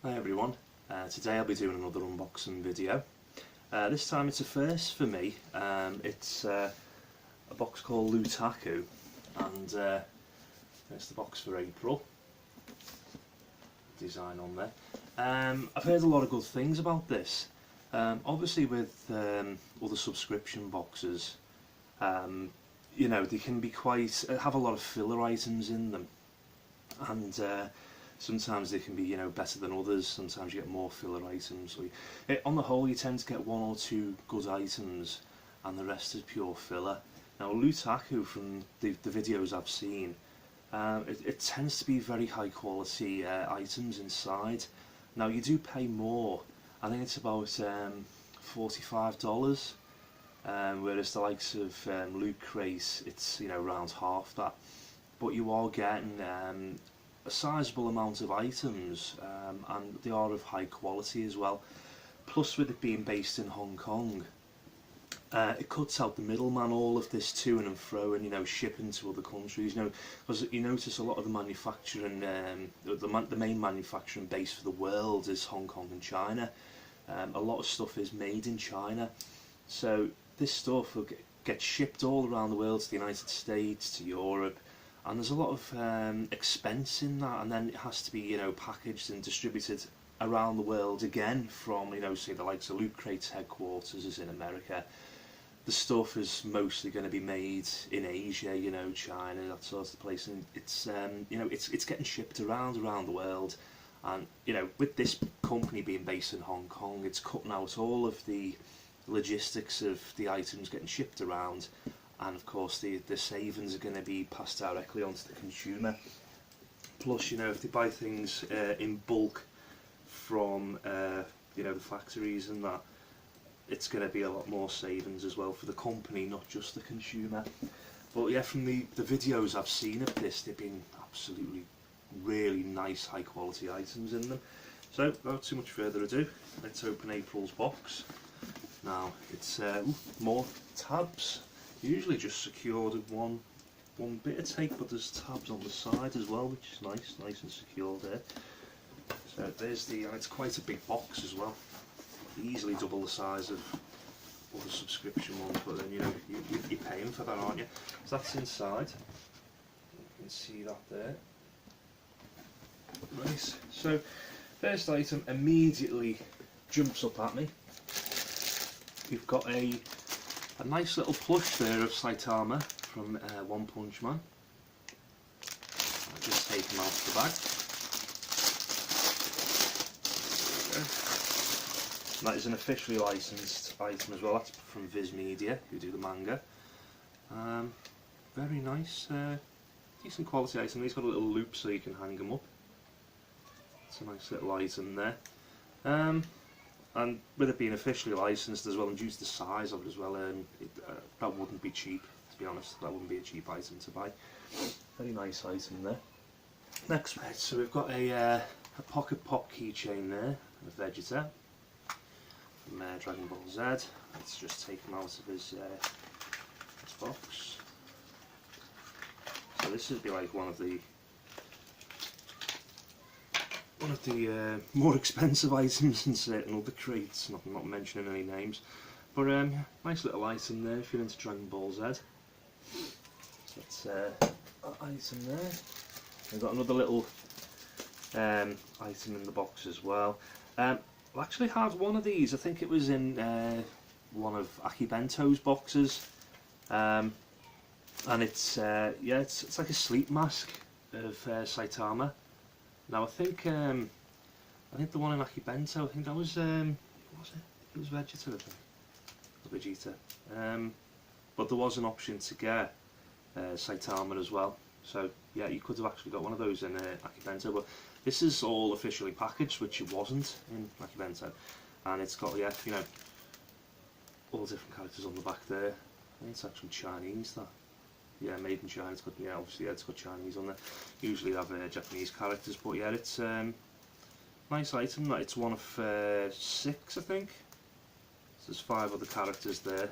Hi everyone, today I'll be doing another unboxing video. This time it's a first for me. It's a box called Lootaku, and there's the box for April. Design on there. I've heard a lot of good things about this. Obviously with other subscription boxes, you know, they can be quite, have a lot of filler items in them, and sometimes they can be, you know, better than others. Sometimes you get more filler items. On the whole, you tend to get one or two good items, and the rest is pure filler. Now, Lootaku, from the videos I've seen, it tends to be very high quality items inside. Now, you do pay more. I think it's about $45, whereas the likes of Loot Crate, it's, you know, around half that. But you are getting a sizable amount of items, and they are of high quality as well. Plus, with it being based in Hong Kong, it cuts out the middleman, all of this to and fro, and, you know, shipping to other countries. You know, because you notice a lot of the manufacturing, the main manufacturing base for the world is Hong Kong and China. A lot of stuff is made in China, so this stuff will get shipped all around the world, to the United States, to Europe. And there's a lot of expense in that, and then it has to be, you know, packaged and distributed around the world again from, you know, say the likes of Loot Crate's headquarters is in America. The stuff is mostly going to be made in Asia, you know, China, that sort of place, and it's you know, it's getting shipped around the world. And, you know, with this company being based in Hong Kong, it's cutting out all of the logistics of the items getting shipped around. And of course the savings are going to be passed directly onto the consumer. Plus, you know, if they buy things in bulk from you know, the factories and that, it's going to be a lot more savings as well for the company, not just the consumer. But yeah, from the videos I've seen of this, they've been absolutely really nice, high quality items in them. So without too much further ado, let's open April's box. Now it's more tabs. Usually just secured with one bit of tape, but there's tabs on the side as well, which is nice and secure there. So there's the, and it's quite a big box as well, easily double the size of other subscription ones, but then, you know, you're paying for that, aren't you? So that's inside, you can see that there. Nice. So first item immediately jumps up at me. You've got a nice little plush there of Saitama from One Punch Man. I'll just take him out of the bag. And that is an officially licensed item as well. That's from Viz Media, who do the manga. Very nice, decent quality item. He's got a little loop so you can hang him up. It's a nice little item there. And with it being officially licensed as well, and due to the size of it as well, that wouldn't be cheap, to be honest. That wouldn't be a cheap item to buy. Very nice item there. Next, so we've got a pocket pop keychain there of Vegeta from Dragon Ball Z. Let's just take him out of his box. So this would be like one of the more expensive items in certain other crates, not mentioning any names, but nice little item there if you're into Dragon Ball Z. So that's that item there. We've got another little item in the box as well. I actually had one of these. I think it was in one of Akibento's boxes, and it's yeah, it's like a sleep mask of Saitama. Now I think the one in Akibento, I think that was it was Vegeta, I think. Vegeta. But there was an option to get Saitama as well. So yeah, you could have actually got one of those in Akibento, but this is all officially packaged, which it wasn't in Akibento. And it's got, yeah, you know, all different characters on the back there. I think it's actually Chinese, that. Yeah, made in China. It's got, yeah, obviously, yeah, it's got Chinese on there. Usually have Japanese characters, but yeah, it's nice item. It's one of 6, I think. So there's 5 other characters there,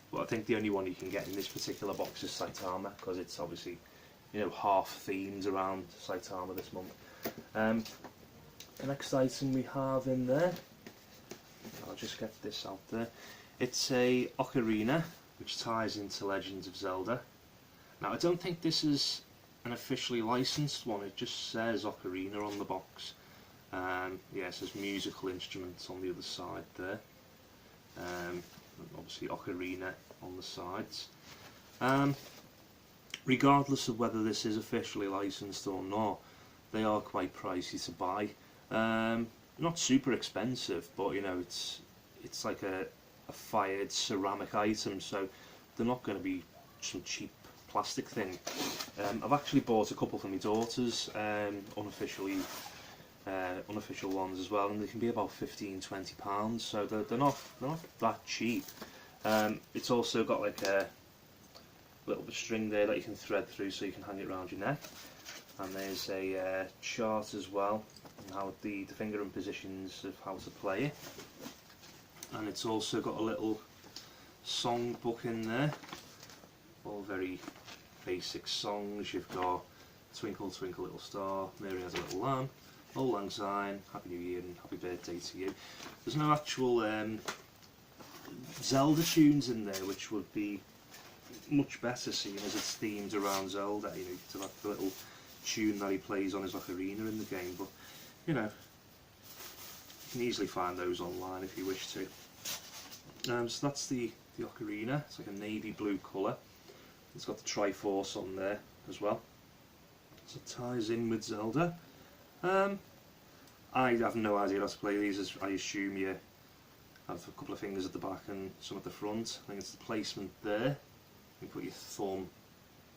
but I think the only one you can get in this particular box is Saitama, because it's obviously, you know, half themed around Saitama this month. The next item we have in there, I'll just get this out there. It's a ocarina, which ties into Legend of Zelda. Now, I don't think this is an officially licensed one, it just says ocarina on the box. Yeah, it says musical instruments on the other side there. Obviously ocarina on the sides. Regardless of whether this is officially licensed or not, they are quite pricey to buy. Not super expensive, but you know, it's like a fired ceramic item, so they're not going to be some cheap plastic thing. I've actually bought a couple for my daughters, unofficial ones as well, and they can be about £15–20, so they're not that cheap. It's also got like a little bit of string there that you can thread through so you can hang it around your neck, and there's a chart as well on how the finger and positions of how to play it, and it's also got a little song book in there, all very basic songs. You've got Twinkle Twinkle Little Star, Mary Has a Little Lamb, Old Lang Syne, Happy New Year and Happy Birthday to You. There's no actual Zelda tunes in there, which would be much better seeing as it's themed around Zelda, you know, to like the little tune that he plays on his ocarina in the game, but you know, you can easily find those online if you wish to. So that's the ocarina. It's like a navy blue colour. It's got the Triforce on there as well, so it ties in with Zelda. I have no idea how to play these. I assume you have a couple of fingers at the back and some at the front. I think it's the placement there. You put your thumb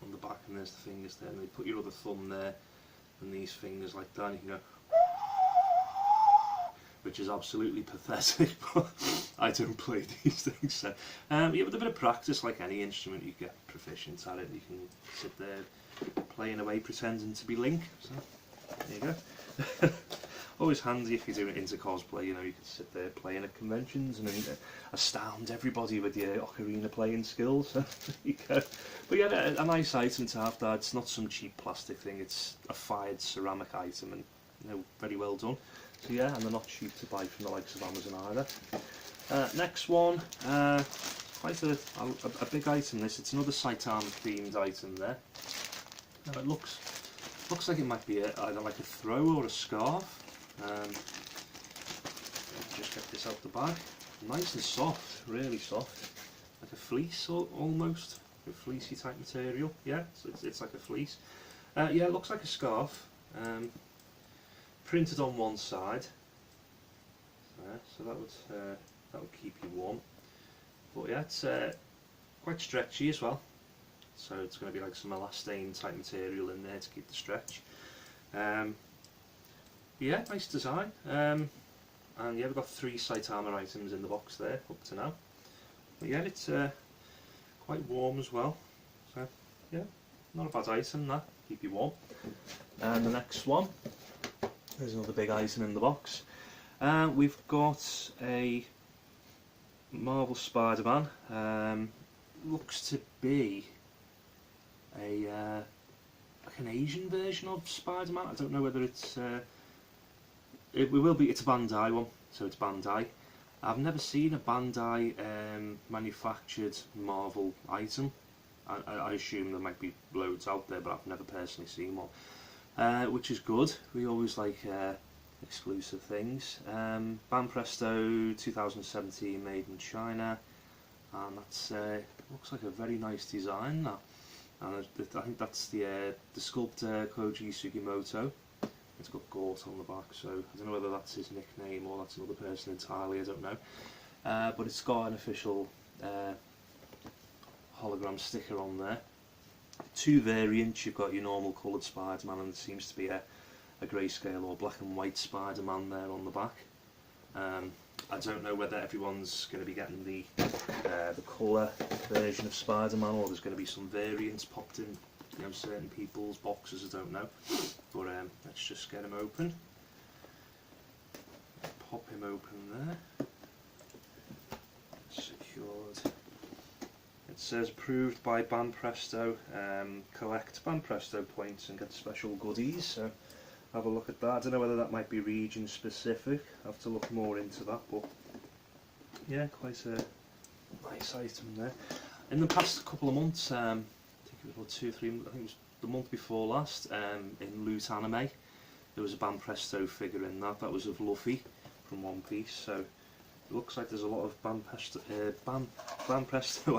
on the back and there's the fingers there, and then you put your other thumb there and these fingers like that, and you can go, which is absolutely pathetic, but I don't play these things. So, yeah, with a bit of practice, like any instrument, you get proficient at it. You can sit there playing away pretending to be Link. So there you go. Always handy if you're doing it into cosplay, you know, you can sit there playing at conventions and astound everybody with your ocarina playing skills. So there you go. But yeah, a nice item to have that. It's not some cheap plastic thing, it's a fired ceramic item, and you know, very well done. So yeah, and they're not cheap to buy from the likes of Amazon either. Next one, quite a big item this. It's another Saitama themed item there. Now it looks like it might be either like a throw or a scarf. Just get this out the bag. Nice and soft, really soft, like a fleece almost, a fleecy type material. Yeah, so it's like a fleece. Yeah, it looks like a scarf. Printed on one side, so that would keep you warm. But yeah, it's quite stretchy as well. So it's going to be like some elastane type material in there to keep the stretch. Yeah, nice design. And yeah, we've got 3 Saitama items in the box there up to now. But yeah, it's quite warm as well. So yeah, not a bad item that, keep you warm. And the next one, there's another big item in the box. We've got a Marvel Spider-Man. Looks to be like an Asian version of Spider-Man. I don't know whether it's it's a Bandai one, so it's Bandai. I've never seen a Bandai manufactured Marvel item. I assume there might be loads out there, but I've never personally seen one, which is good. We always like exclusive things. Banpresto 2017, made in China, and that's looks like a very nice design. That, and I think that's the sculptor Koji Sugimoto. It's got Gort on the back, so I don't know whether that's his nickname or that's another person entirely, I don't know. But it's got an official hologram sticker on there. 2 variants, you've got your normal coloured Spider-Man, and there seems to be a greyscale or black and white Spider-Man there on the back. I don't know whether everyone's going to be getting the colour version of Spider-Man, or there's going to be some variants popped in, you know, certain people's boxes, I don't know. But let's just get him open. Pop him open there. Secured. It says approved by Banpresto. Collect Banpresto points and get special goodies. So have a look at that. I don't know whether that might be region specific. I have to look more into that, but yeah, quite a nice item there. In the past couple of months, I think it was about 2 or 3, I think it was the month before last, in Loot Anime, there was a Banpresto figure in that. That was of Luffy from One Piece. So it looks like there's a lot of Banpresto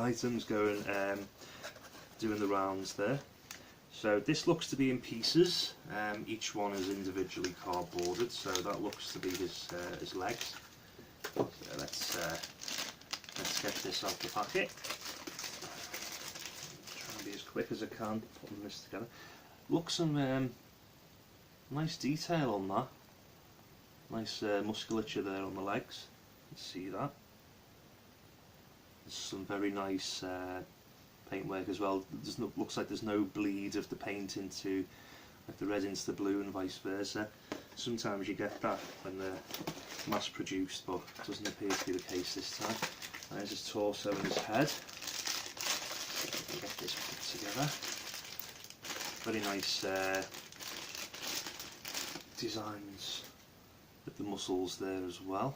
items going, doing the rounds there. So this looks to be in pieces. Each one is individually cardboarded. So that looks to be his legs. So let's get this out the packet. Try and be as quick as I can putting this together. Look, some nice detail on that. Nice musculature there on the legs. You can see that. There's some very nice paintwork as well. Looks like there's no bleed of the paint into, like the red into the blue and vice versa. Sometimes you get that when they're mass produced, but it doesn't appear to be the case this time. There's his torso and his head. Get this put together. Very nice designs with the muscles there as well.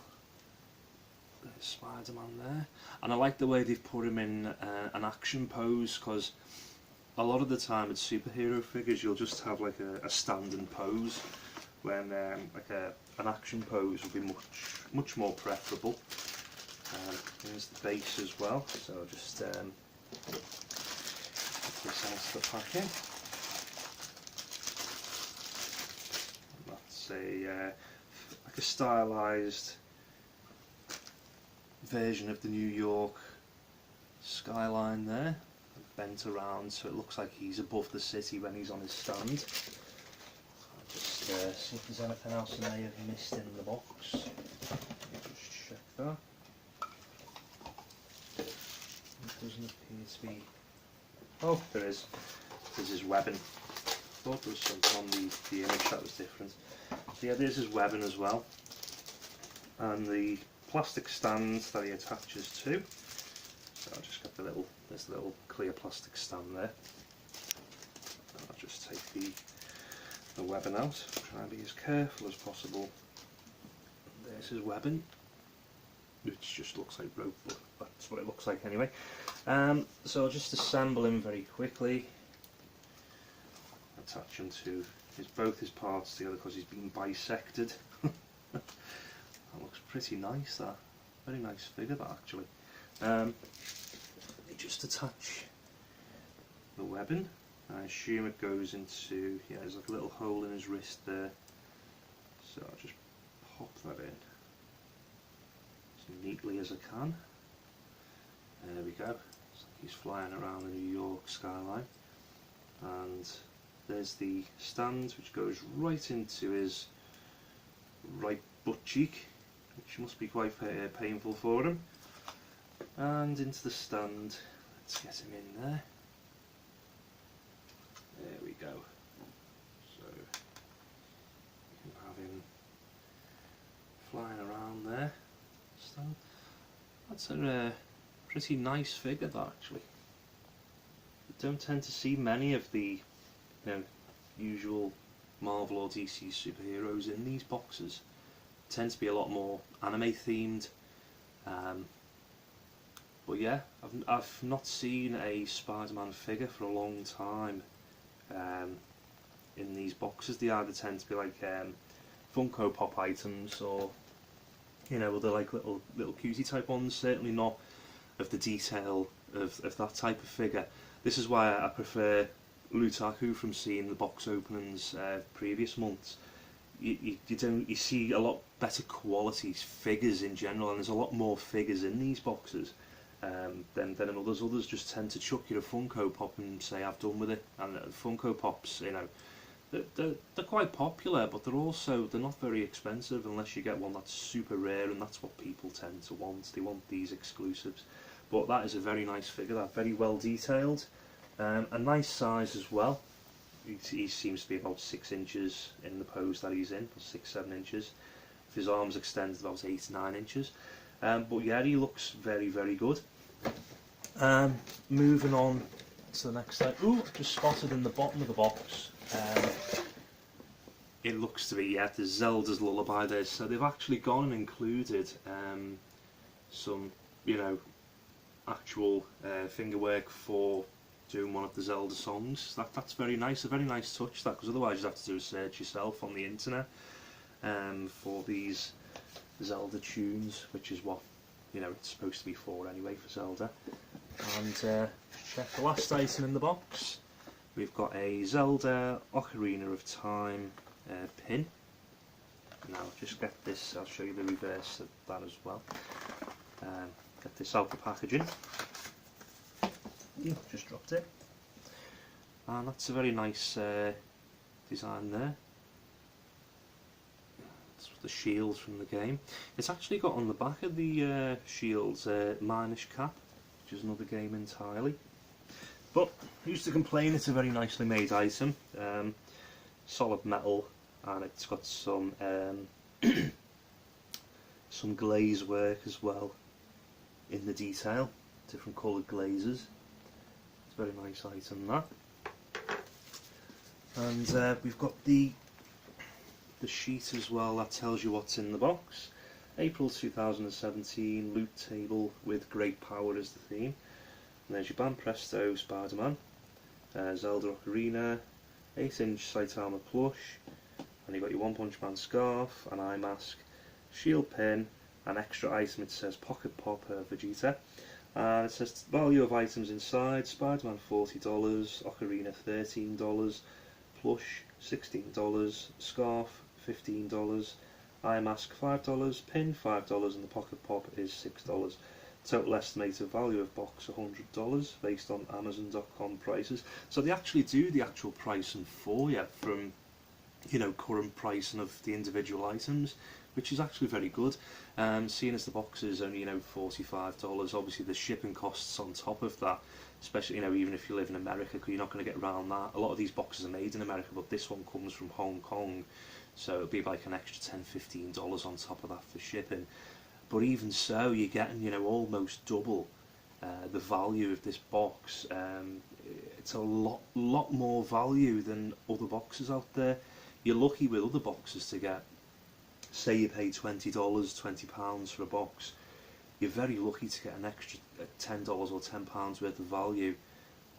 There's Spider-Man there, and I like the way they've put him in an action pose, because a lot of the time with superhero figures you'll just have like a standing pose, when like an action pose would be much more preferable. Here's the base as well, so I'll just put this out of the packet. That's like a stylised version of the New York skyline there, bent around so it looks like he's above the city when he's on his stand. I'll just see if there's anything else I may have missed in the box. Just check that. It doesn't appear to be... Oh, there is. There's his weapon. I thought there was something on the image that was different. So yeah, there's his weapon as well. And the plastic stand that he attaches to. So I'll just get this little clear plastic stand there. And I'll just take the weapon out, try and be as careful as possible. And there's his weapon, which just looks like rope, but that's what it looks like anyway. So I'll just assemble him very quickly, attach him to both his parts together because he's been bisected. That looks pretty nice, that. Very nice figure, that, actually. You just attach the weapon. I assume it goes into, yeah, there's like a little hole in his wrist there. So I'll just pop that in as neatly as I can. There we go. It's like he's flying around the New York skyline. And there's the stand, which goes right into his right butt cheek, which must be quite painful for him. And into the stand, let's get him in there. There we go. So you can have him flying around there. Stand. That's a pretty nice figure, that, actually. You don't tend to see many of the usual Marvel or DC superheroes in these boxes. Tend to be a lot more anime themed, but yeah, I've not seen a Spider-Man figure for a long time in these boxes. They either tend to be like Funko Pop items, or other like little cutie type ones. Certainly not of the detail of that type of figure. This is why I prefer Lootaku from seeing the box openings previous months. You see a lot better quality figures in general, and there's a lot more figures in these boxes than in others. Others just tend to chuck you a Funko Pop and say I've done with it. And Funko Pops, they're quite popular, but they're not very expensive unless you get one that's super rare, and that's what people tend to want. They want these exclusives. But that is a very nice figure. That very well detailed, a nice size as well. He seems to be about 6 inches in the pose that he's in, 6-7 inches. If his arms extended about 8-9 inches. But yeah, he looks very, very good. Moving on to the next slide. Ooh, just spotted in the bottom of the box it looks to be, yeah, the Zelda's Lullaby there. So they've actually gone and included some, you know, actual finger work for doing one of the Zelda songs. That's very nice, a very nice touch, that, because otherwise you'd have to do a search yourself on the internet for these Zelda tunes, which is what, you know, it's supposed to be for anyway, for Zelda. And check the last item in the box. We've got a Zelda Ocarina of Time pin. Now just get this, I'll show you the reverse of that as well. Get this out the packaging. Just dropped it. And that's a very nice design there. That's the shield from the game. It's actually got on the back of the shields Minish Cap, which is another game entirely. But who's to complain? It's a very nicely made item. Solid metal, and it's got some some glaze work as well in the detail, different coloured glazes. It's a very nice item, that. And we've got the sheet as well that tells you what's in the box. April 2017, loot table with great power as the theme. And there's your Bam Presto Spider-Man, Zelda Ocarina, 8-inch Saitama plush, and you've got your One Punch Man scarf, an eye mask, shield pin, an extra item. It says Pocket Pop Vegeta, and it says value of items inside: Spider-Man $40, Ocarina $13, plush $16, scarf $15, eye mask $5, pin $5, and the Pocket Pop is $6. Total estimated value of box $100 based on Amazon.com prices. So they actually do the actual pricing for you from, you know, current pricing of the individual items, which is actually very good. Seeing as the box is only, you know, $45, obviously the shipping costs on top of that, especially, you know, even if you live in America, because you're not going to get around that. A lot of these boxes are made in America, but this one comes from Hong Kong, so it'll be like an extra $10–15 on top of that for shipping. But even so, you're getting, you know, almost double the value of this box. It's a lot more value than other boxes out there. You're lucky with other boxes to get, say you pay $20, £20 for a box. You're very lucky to get an extra $10 or £10 worth of value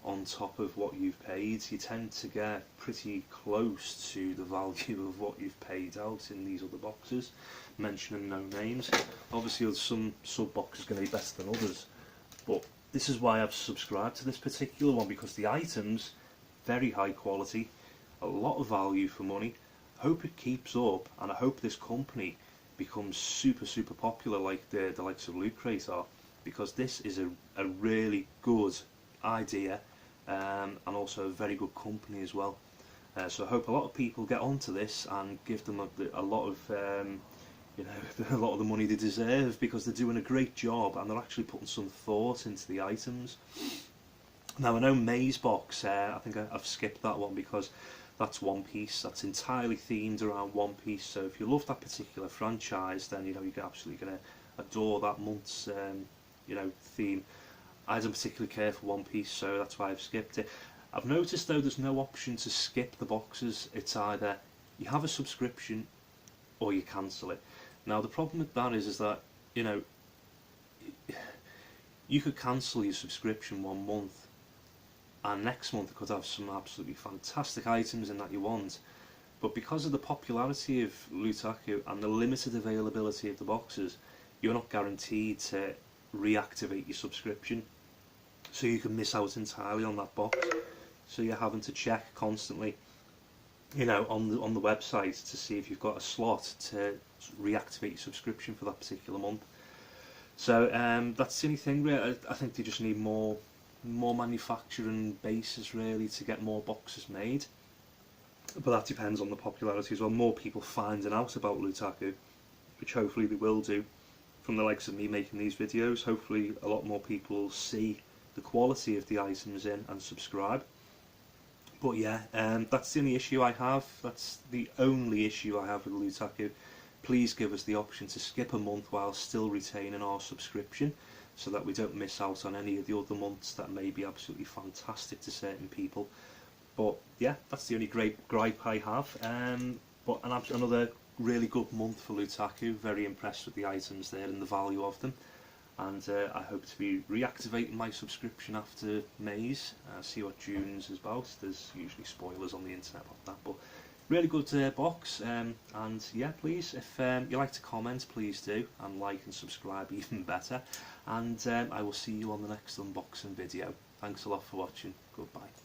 on top of what you've paid. You tend to get pretty close to the value of what you've paid out in these other boxes, mentioning no names. Obviously some sub-boxes are going to be better than others, but this is why I've subscribed to this particular one, because the items, very high quality, a lot of value for money. I hope it keeps up, and I hope this company becomes super popular like the likes of Loot Crate are, because this is a really good idea, and also a very good company as well. So I hope a lot of people get onto this and give them a lot of you know, a lot of the money they deserve, because they're doing a great job and they're actually putting some thought into the items. Now I know Maze Box, I think I've skipped that one because that's One Piece. That's entirely themed around One Piece. So if you love that particular franchise, then you know you're absolutely going to adore that month's you know, theme. I don't particularly care for One Piece, so that's why I've skipped it. I've noticed though there's no option to skip the boxes. It's either you have a subscription or you cancel it. Now the problem with that is that, you know, you could cancel your subscription 1 month and next month it could have some absolutely fantastic items in that you want, but because of the popularity of Lootaku and the limited availability of the boxes, you're not guaranteed to reactivate your subscription, so you can miss out entirely on that box. So you're having to check constantly, you know, on the website to see if you've got a slot to reactivate your subscription for that particular month. So that's the only thing really. I think they just need more manufacturing bases really to get more boxes made, but that depends on the popularity as well. More people finding out about Lootaku, which hopefully they will do from the likes of me making these videos. Hopefully a lot more people will see the quality of the items in and subscribe. But yeah, that's the only issue I have. That's the only issue I have with Lootaku. Please give us the option to skip a month while still retaining our subscription, so that we don't miss out on any of the other months that may be absolutely fantastic to certain people. But yeah, that's the only great gripe I have. But another really good month for Lootaku. Very impressed with the items there and the value of them. And I hope to be reactivating my subscription after May's, see what June's is about. There's usually spoilers on the internet about that, but really good box. And yeah, please, if you like to comment, please do, and like and subscribe even better. And I will see you on the next unboxing video. Thanks a lot for watching. Goodbye.